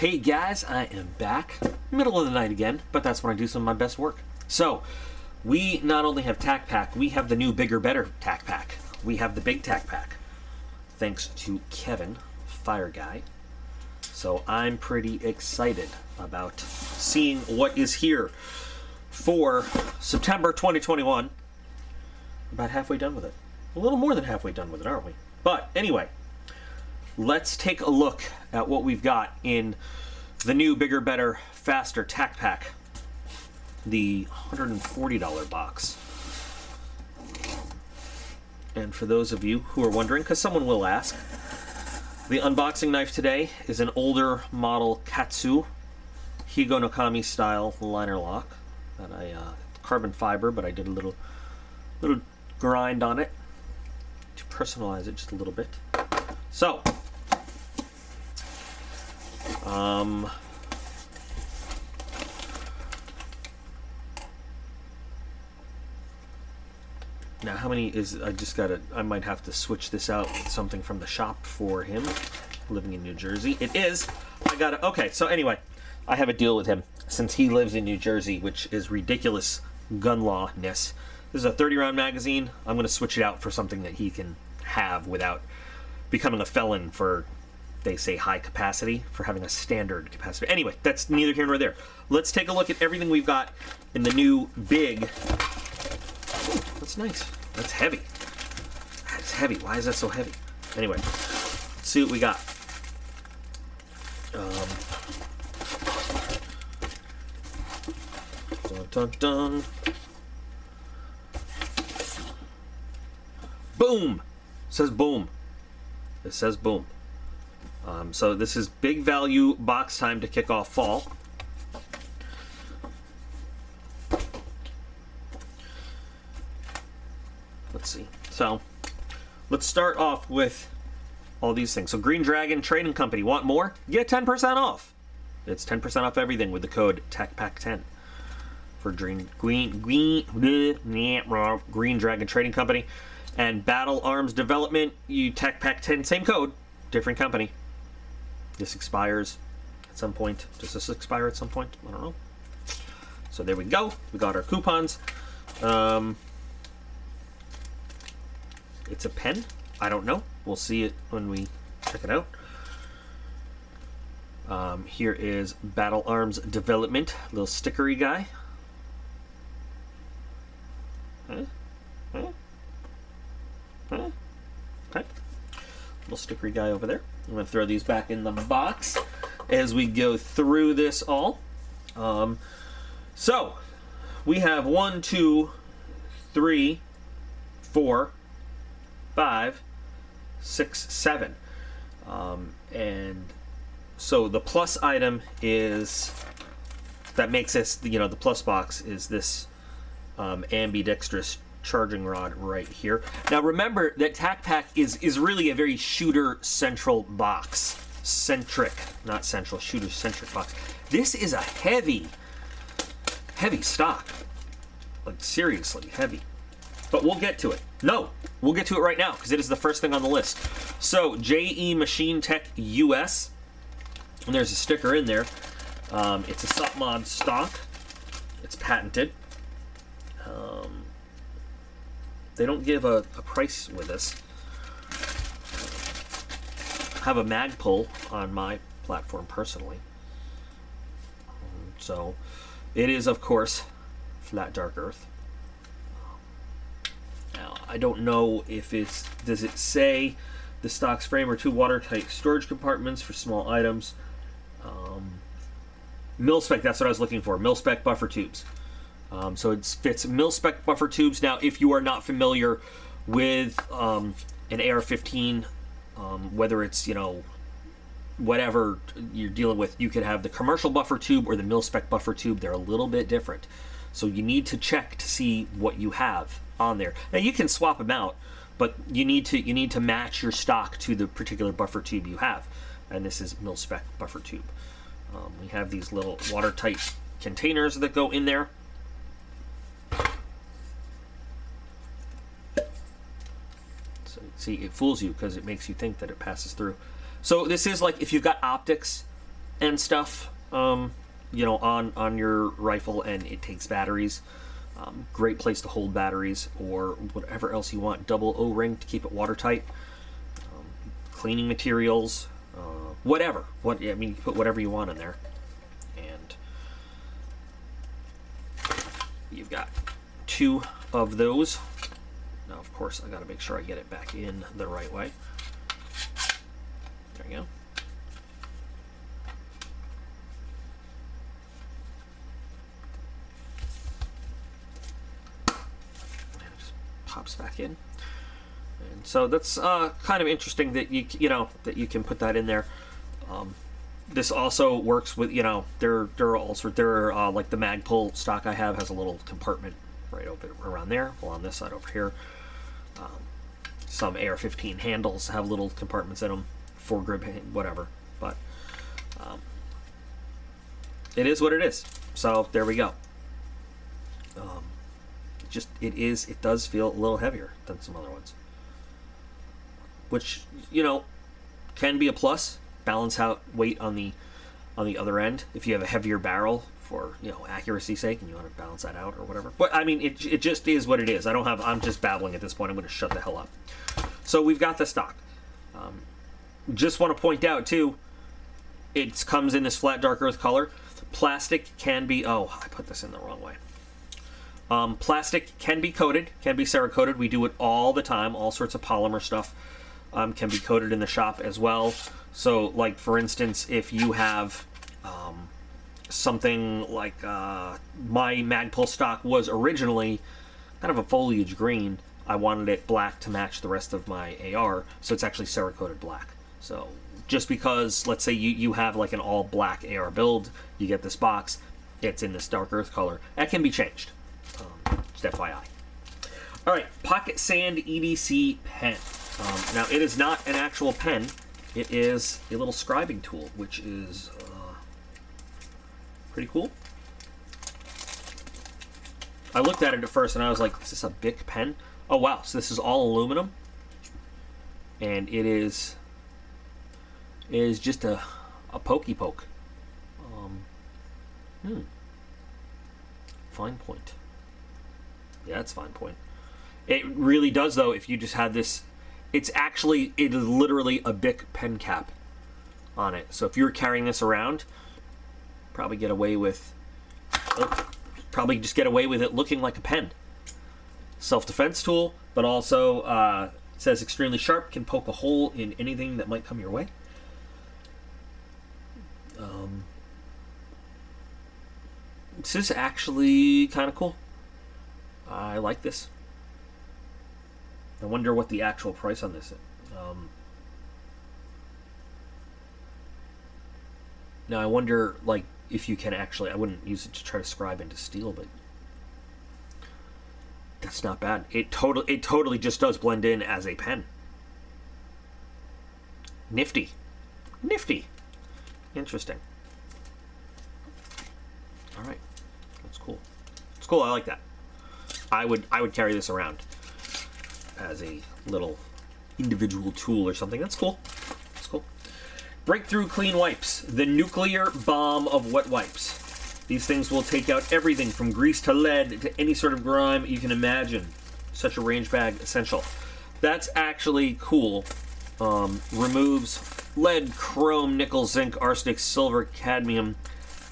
Hey guys, I am back. Middle of the night again, but that's when I do some of my best work. So, we not only have TacPack, we have the new bigger, better TacPack. We have the big TacPack, thanks to Kevin, Fire Guy. So I'm pretty excited about seeing what is here for September 2021. About halfway done with it. A little more than halfway done with it, aren't we? But anyway, let's take a look at what we've got in the new bigger, better, faster TacPack. The $140 box. And for those of you who are wondering, because someone will ask, the unboxing knife today is an older model Katsu Higo Nokami style liner lock that I carbon fiber, but I did a little grind on it to personalize it just a little bit. So, now how many is, I might have to switch this out with something from the shop for him, living in New Jersey. It is, okay, so anyway, I have a deal with him since he lives in New Jersey, which is ridiculous gun law-ness. This is a 30-round magazine. I'm going to switch it out for something that he can have without becoming a felon for, they say, high capacity, for having a standard capacity. Anyway, that's neither here nor there. Let's take a look at everything we've got in the new big. Ooh, that's nice. That's heavy. That's heavy. Why is that so heavy? Anyway, let's see what we got. Dun, dun, dun. Boom! It says boom. It says boom. So this is big value box time to kick off fall. Let's see. So let's start off with all these things. So Green Dragon Trading Company. Want more? Get 10% off. It's 10% off everything with the code TacPack10 for Green Dragon Trading Company. And Battle Arms Development, you TacPack10, same code, different company. This expires at some point. Does this expire at some point? I don't know. So there we go. We got our coupons. It's a pen. I don't know. We'll see it when we check it out. Here is Battle Arms Development, little stickery guy. Okay. Little stickery guy over there. I'm going to throw these back in the box as we go through this all. So, we have 1, 2, 3, 4, 5, 6, 7. And so the plus item is, that makes this, the plus box is this ambidextrous charging rod right here. Now remember that TacPack is really a very shooter central box. Not central, shooter centric box. This is a heavy stock. Like seriously heavy. But we'll get to it. No, we'll get to it right now because it is the first thing on the list. So JE Machine Tech US. And there's a sticker in there. It's a SupMod stock. It's patented. They don't give a price with this. I have a mag pull on my platform personally. So it is, of course, flat dark earth. Now, I don't know if it's, does it say the stock's frame or 2 watertight storage compartments for small items? Mil-spec, that's what I was looking for. Mil-spec buffer tubes. So it fits mil-spec buffer tubes. Now, if you are not familiar with an AR-15, whether it's, whatever you're dealing with, you could have the commercial buffer tube or the mil-spec buffer tube. They're a little bit different. So you need to check to see what you have on there. Now, you can swap them out, but you need to match your stock to the particular buffer tube you have. And this is mil-spec buffer tube. We have these little watertight containers that go in there. So see, it fools you because it makes you think that it passes through. So this is like if you've got optics and stuff, you know, on your rifle, and it takes batteries. Great place to hold batteries or whatever else you want. Double O-ring to keep it watertight. Cleaning materials, whatever. I mean, you put whatever you want in there. And you've got 2 of those. Now, of course, I got to make sure I get it back in the right way. There you go. Pops back in, and so that's kind of interesting that you know that you can put that in there. This also works with, you know, there are all sorts. Like the Magpul stock I have has a little compartment right over around there. Well, on this side over here, some AR-15 handles have little compartments in them, foregrip, whatever. But it is what it is. So there we go. It does feel a little heavier than some other ones, which, you know, can be a plus. Balance out weight on the other end if you have a heavier barrel for, you know, accuracy's sake, and you want to balance that out or whatever. But I mean, it just is what it is. I'm just babbling at this point. I'm going to shut the hell up. So we've got the stock. Just want to point out too, it comes in this flat dark earth color. Plastic can be, oh, I put this in the wrong way. Plastic can be coated, can be Cerakoted. We do it all the time. All sorts of polymer stuff can be coated in the shop as well. So, like, for instance, if you have something like my Magpul stock was originally kind of a foliage green. I wanted it black to match the rest of my AR, so it's actually Cerakoted black. So just because, let's say you have like an all black AR build, you get this box, it's in this dark earth color, that can be changed. Just FYI. All right, Pocket Sand EDC Pen. Now, it is not an actual pen. It is a little scribing tool, which is pretty cool. I looked at it at first, and I was like, is this a Bic pen? Oh, wow. So this is all aluminum. And it is just a pokey poke. Fine point. Yeah, it's fine point. It really does, though, if you just had this. It is literally a Bic pen cap on it. So if you were carrying this around, probably get away with, probably just get away with it looking like a pen. Self-defense tool, but also it says extremely sharp, can poke a hole in anything that might come your way. This is actually kind of cool. I like this. I wonder what the actual price on this is. Now I wonder, like, if you can actually, I wouldn't use it to try to scribe into steel, but that's not bad. It totally just does blend in as a pen. Nifty. Interesting. All right, that's cool. It's cool. I like that. I would carry this around as a little individual tool or something. That's cool. That's cool. Breakthrough Clean Wipes, the nuclear bomb of wet wipes. These things will take out everything from grease to lead to any sort of grime you can imagine. Such a range bag essential. That's actually cool. Removes lead, chrome, nickel, zinc, arsenic, silver, cadmium,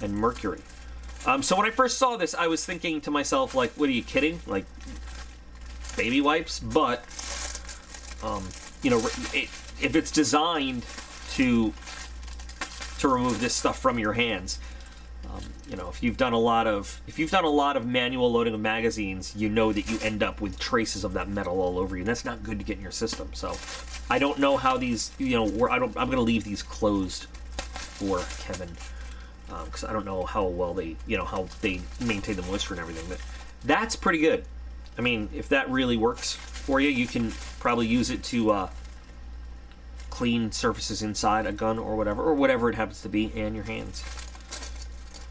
and mercury. So when I first saw this, I was thinking to myself, like, what are you kidding? Like, baby wipes? But, you know, if it's designed to remove this stuff from your hands, you know, if you've done a lot of manual loading of magazines, you know that you end up with traces of that metal all over you, and that's not good to get in your system. So I don't know how these, you know, I'm going to leave these closed for Kevin, because I don't know how well they, you know, how they maintain the moisture and everything. But that's pretty good. I mean, if that really works for you, you can probably use it to clean surfaces inside a gun or whatever it happens to be, and your hands.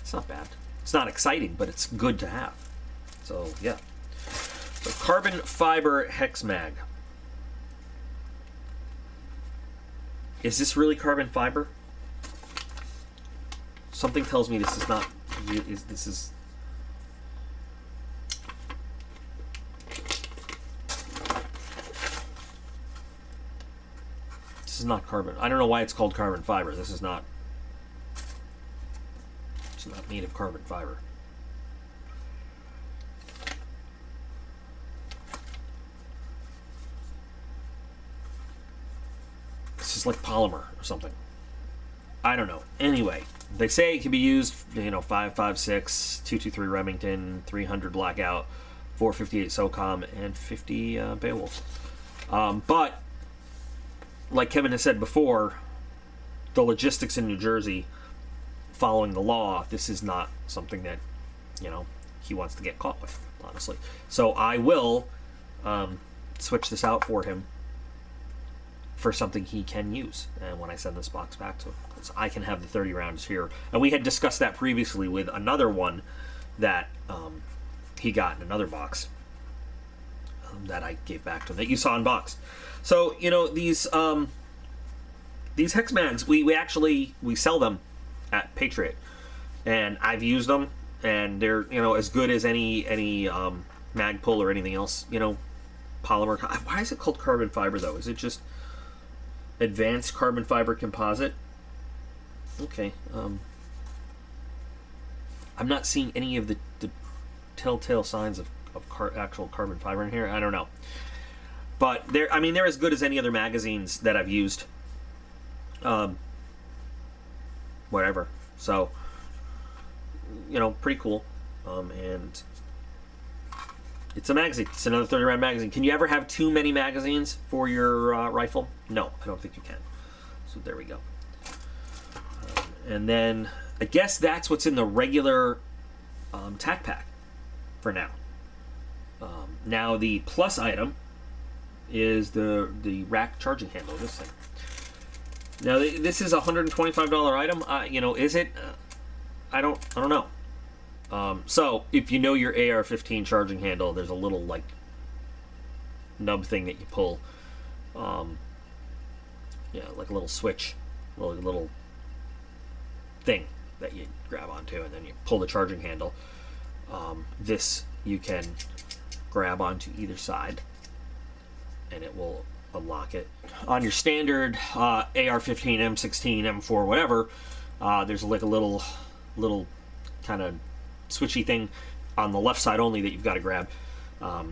It's not bad. It's not exciting, but it's good to have. So, yeah. So, carbon fiber hex mag. Is this really carbon fiber? Something tells me this is not. This is. This is not carbon. I don't know why it's called carbon fiber. This is not. It's not made of carbon fiber. This is like polymer or something. I don't know. Anyway, they say it can be used, 5.56, 223 Remington, 300 Blackout, 458 SOCOM, and 50 Beowulf. But, like Kevin has said before, the logistics in New Jersey, following the law, this is not something that, he wants to get caught with, honestly. So I will switch this out for him for something he can use, and when I send this box back to him, because I can have the 30 rounds here. And we had discussed that previously with another one that he got in another box that I gave back to him, that you saw unboxed. So these hex mags, we sell them at Patriot, and I've used them, and they're as good as any mag pull or anything else. Polymer. Why is it called carbon fiber though? Is it just advanced carbon fiber composite? Okay. I'm not seeing any of the telltale signs of actual carbon fiber in here. I don't know. But they're as good as any other magazines that I've used. Whatever. So, pretty cool. And it's a magazine. It's another 30 round magazine. Can you ever have too many magazines for your rifle? No, I don't think you can. So there we go. And then I guess that's what's in the regular TacPack for now. Now the plus item is the rack charging handle. This thing. Now this is a $125 item. Is it? I don't know. So if you know your AR-15 charging handle, there's a little like nub thing that you pull. Like a little switch, little thing that you grab onto, and then you pull the charging handle. This you can grab onto either side, and it will unlock it. On your standard AR-15, M16, M4, whatever, there's like a little kind of switchy thing on the left side only that you've got to grab.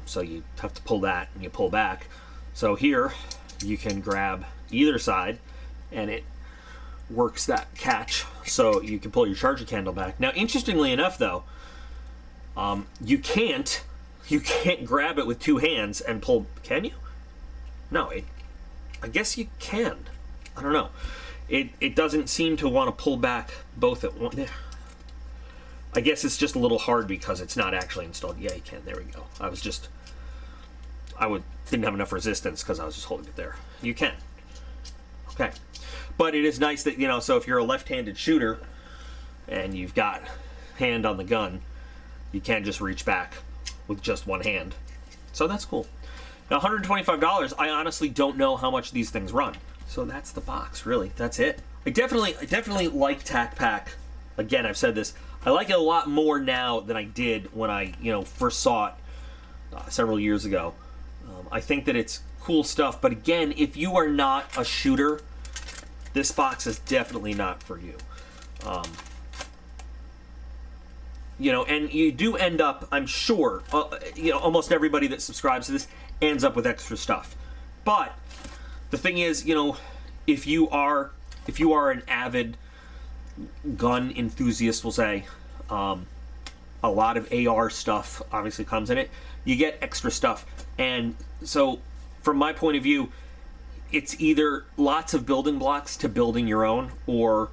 So you have to pull that and you pull back. So here you can grab either side and it works that catch, so you can pull your charging handle back. Now, interestingly enough, though, you can't grab it with two hands and pull. Can you? No, I guess you can. I don't know. It doesn't seem to want to pull back both at once. I guess it's just a little hard because it's not actually installed. Yeah, you can. There we go. Didn't have enough resistance because I was just holding it there. You can. Okay. But it is nice that, so if you're a left-handed shooter and you've got hand on the gun, you can just reach back with just one hand. So that's cool. Now, $125, I honestly don't know how much these things run. So that's the box, really. That's it. I definitely like TacPack. Again, I've said this. I like it a lot more now than I did when I, first saw it several years ago. I think that it's cool stuff. But again, if you are not a shooter, this box is definitely not for you. And you do end up, I'm sure, almost everybody that subscribes to this ends up with extra stuff. But the thing is, if you are an avid gun enthusiast, we'll say, a lot of AR stuff obviously comes in it. You get extra stuff. And so, from my point of view, it's either lots of building blocks to building your own, or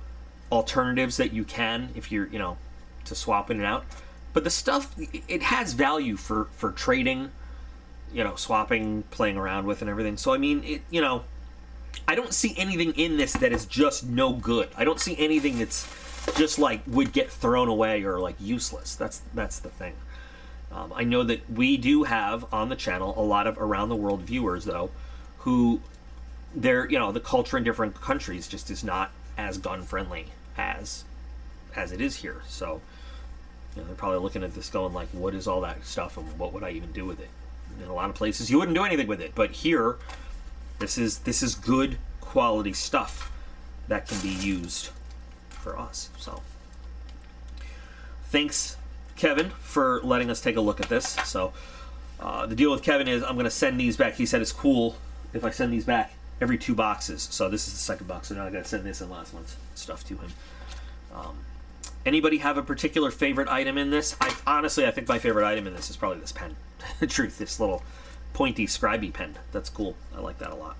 alternatives that you can, if you're, to swap in and out. But the stuff, it has value for trading, swapping, playing around with and everything. So, I mean, I don't see anything in this that is just no good. I don't see anything that's just like would get thrown away or like useless. That's the thing. I know that we do have on the channel a lot of around the world viewers, though, who the culture in different countries just is not as gun friendly as as it is here. So they're probably looking at this going like, what is all that stuff and what would I even do with it? In a lot of places you wouldn't do anything with it, but here this is good quality stuff that can be used for us. So thanks, Kevin, for letting us take a look at this. So the deal with Kevin is I'm going to send these back. He said it's cool if I send these back every 2 boxes. So this is the second box, so now I got to send this and last month's stuff to him. Anybody have a particular favorite item in this? Honestly, I think my favorite item in this is probably this pen. The truth, this little pointy scribey pen. That's cool. I like that a lot.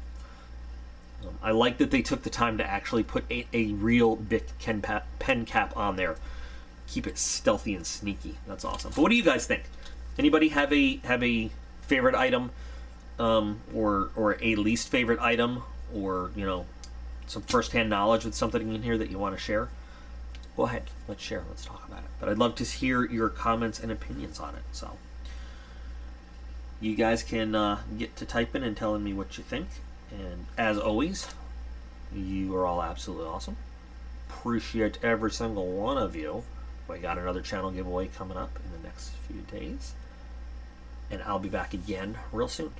I like that they took the time to actually put a real Bic pen cap on there. Keep it stealthy and sneaky. That's awesome. But what do you guys think? Anybody have a favorite item, or a least favorite item, or some first-hand knowledge with something in here that you want to share? Go ahead. Let's share. Let's talk about it. But I'd love to hear your comments and opinions on it. So you guys can get to typing and telling me what you think. And as always, you are all absolutely awesome. Appreciate every single one of you. We got another channel giveaway coming up in the next few days. And I'll be back again real soon.